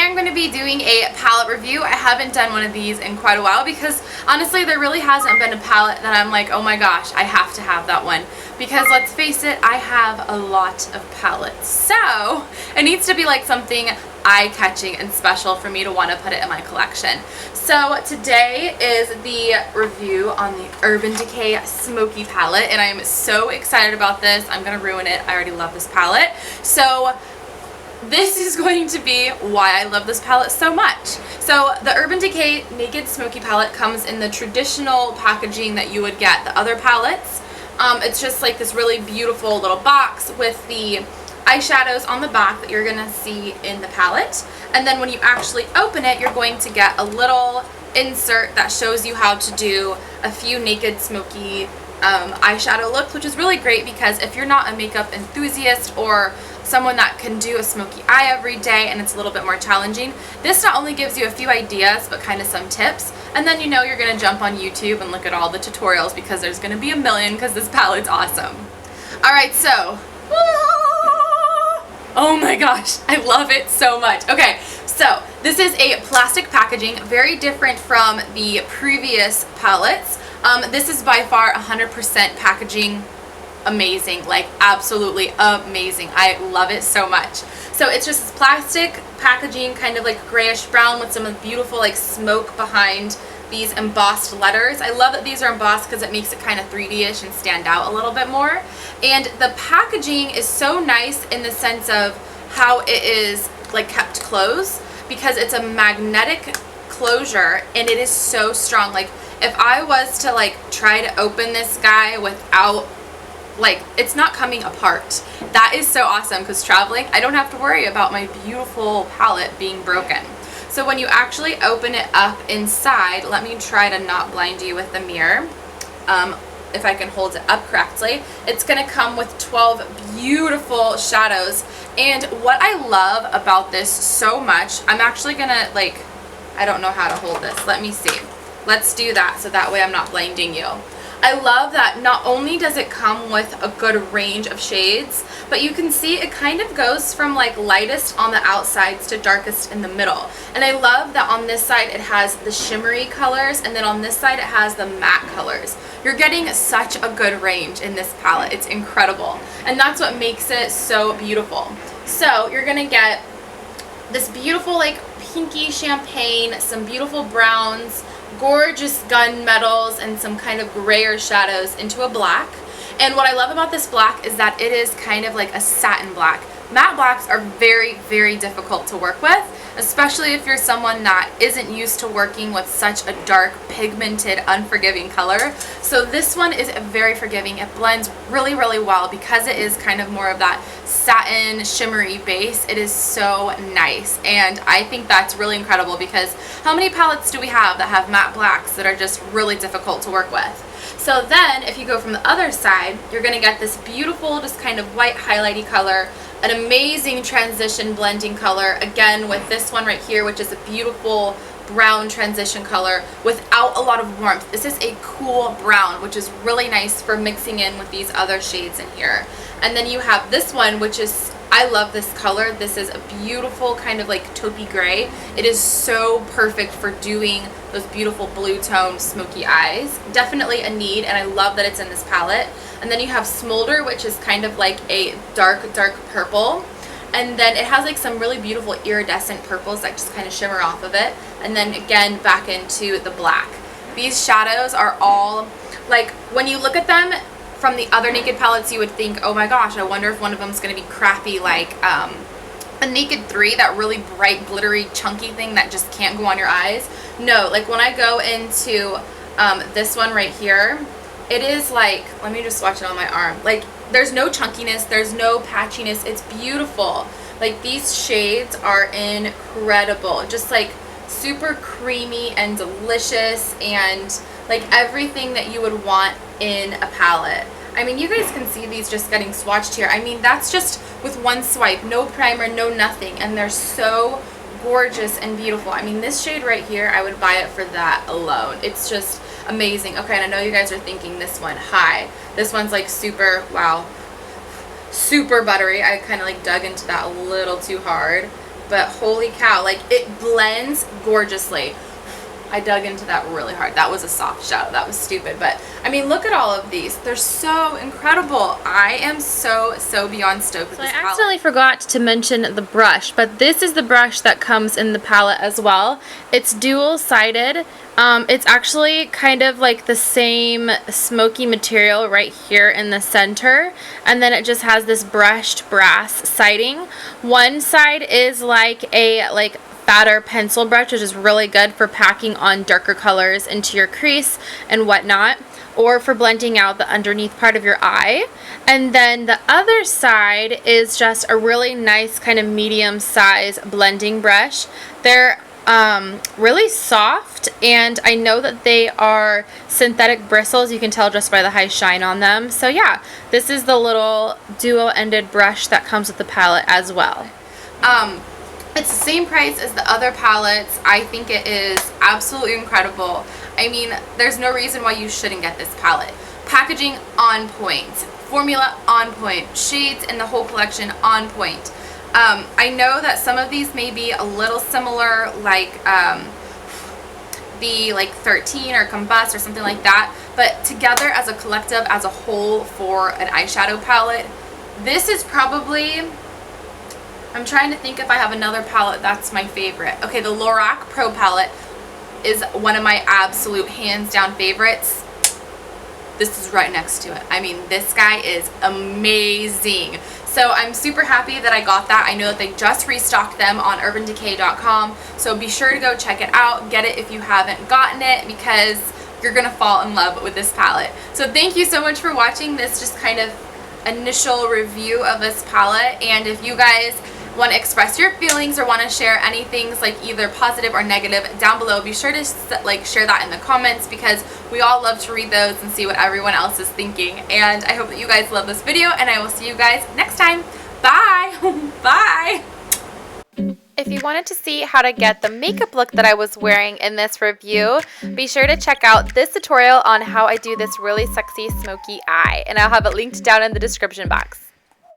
I'm going to be doing a palette review. I haven't done one of these in quite a while because honestly there really hasn't been a palette that I'm like, oh my gosh, I have to have that one. Because let's face it, I have a lot of palettes. So it needs to be like something eye-catching and special for me to want to put it in my collection. So today is the review on the Urban Decay Smoky palette, and I am so excited about this. I'm going to ruin it. I already love this palette. So this is going to be why I love this palette so much. So the Urban Decay Naked Smoky palette comes in the traditional packaging that you would get the other palettes. It's just like this really beautiful little box with the eyeshadows on the back that you're gonna see in the palette, and then when you actually open it you're going to get a little insert that shows you how to do a few naked smoky eyeshadow looks, which is really great because if you're not a makeup enthusiast or someone that can do a smoky eye every day and it's a little bit more challenging, this not only gives you a few ideas but kind of some tips, and then you know you're gonna jump on YouTube and look at all the tutorials because there's gonna be a million because this palette's awesome. Alright, so oh my gosh, I love it so much. Okay, so this is a plastic packaging, very different from the previous palettes. This is by far 100% packaging amazing, like absolutely amazing. I love it so much. So it's just this plastic packaging, kind of like grayish brown with some beautiful like smoke behind these embossed letters. I love that these are embossed because it makes it kind of 3D-ish and stand out a little bit more. And the packaging is so nice in the sense of how it is like kept closed, because it's a magnetic closure and it is so strong. Like if I was to like try to open this guy without, like, it's not coming apart. That is so awesome because traveling, I don't have to worry about my beautiful palette being broken. So when you actually open it up inside, let me try to not blind you with the mirror. If I can hold it up correctly, it's going to come with 12 beautiful shadows. And what I love about this so much, I'm actually going to, like, I don't know how to hold this. Let me see. Let's do that so that way I'm not blinding you. I love that not only does it come with a good range of shades, but you can see it kind of goes from like lightest on the outsides to darkest in the middle. And I love that on this side it has the shimmery colors, and then on this side it has the matte colors. You're getting such a good range in this palette. It's incredible. And that's what makes it so beautiful. So you're gonna get this beautiful like pinky champagne, some beautiful browns, gorgeous gunmetals, and some kind of grayer shadows into a black. And what I love about this black is that it is kind of like a satin black. Matte blacks are very, very difficult to work with, especially if you're someone that isn't used to working with such a dark, pigmented, unforgiving color. So this one is very forgiving. It blends really, really well because it is kind of more of that satin, shimmery base. It is so nice, and I think that's really incredible because how many palettes do we have that have matte blacks that are just really difficult to work with? So then if you go from the other side, you're going to get this beautiful just kind of white highlighty color, an amazing transition blending color, again with this one right here, which is a beautiful brown transition color without a lot of warmth. This is a cool brown, which is really nice for mixing in with these other shades in here. And then you have this one, which is, I love this color. This is a beautiful kind of like taupey gray. It is so perfect for doing those beautiful blue tone smoky eyes. Definitely a need, and I love that it's in this palette. And then you have Smolder, which is kind of like a dark, dark purple. And then it has like some really beautiful iridescent purples that just kind of shimmer off of it. And then again, back into the black. These shadows are all, like, when you look at them from the other Naked palettes, you would think, oh my gosh, I wonder if one of them is going to be crappy like a Naked 3, that really bright, glittery, chunky thing that just can't go on your eyes. No, like when I go into this one right here, it is like, let me just swatch it on my arm. Like, there's no chunkiness, there's no patchiness. It's beautiful. Like, these shades are incredible. Just like super creamy and delicious, and like everything that you would want in a palette. I mean, you guys can see these just getting swatched here. I mean, that's just with one swipe, no primer, no nothing, and they're so gorgeous and beautiful. I mean, this shade right here, I would buy it for that alone. It's just amazing. Okay, and I know you guys are thinking this one, hi. This one's like super, wow, super buttery. I kind of like dug into that a little too hard. but holy cow, like it blends gorgeously. I dug into that really hard. That was a soft shadow. That was stupid. But I mean, look at all of these. They're so incredible. I am so beyond stoked with this palette. I accidentally forgot to mention the brush, but this is the brush that comes in the palette as well. It's dual-sided. It's actually kind of like the same smoky material right here in the center, and then it just has this brushed brass siding. One side is like a fatter pencil brush, which is really good for packing on darker colors into your crease and whatnot, or for blending out the underneath part of your eye. And then the other side is just a really nice kind of medium size blending brush. They're really soft, and I know that they are synthetic bristles. You can tell just by the high shine on them. So yeah, this is the little dual-ended brush that comes with the palette as well. It's the same price as the other palettes. I think it is absolutely incredible. I mean, there's no reason why you shouldn't get this palette. Packaging on point, formula on point, shades in the whole collection on point. I know that some of these may be a little similar, like the 13 or Combust or something like that, but together as a collective, as a whole for an eyeshadow palette, this is probably, I'm trying to think if I have another palette that's my favorite. Okay, the Lorac Pro palette is one of my absolute hands down favorites. This is right next to it. I mean, this guy is amazing. So I'm super happy that I got that. I know that they just restocked them on urbandecay.com, so be sure to go check it out. Get it if you haven't gotten it, because you're gonna fall in love with this palette. So thank you so much for watching this just kind of initial review of this palette, and if you guys want to express your feelings or want to share anything like either positive or negative down below, be sure to share that in the comments, because we all love to read those and see what everyone else is thinking. And I hope that you guys love this video, and I will see you guys next time. Bye. Bye. If you wanted to see how to get the makeup look that I was wearing in this review, be sure to check out this tutorial on how I do this really sexy smoky eye, and I'll have it linked down in the description box.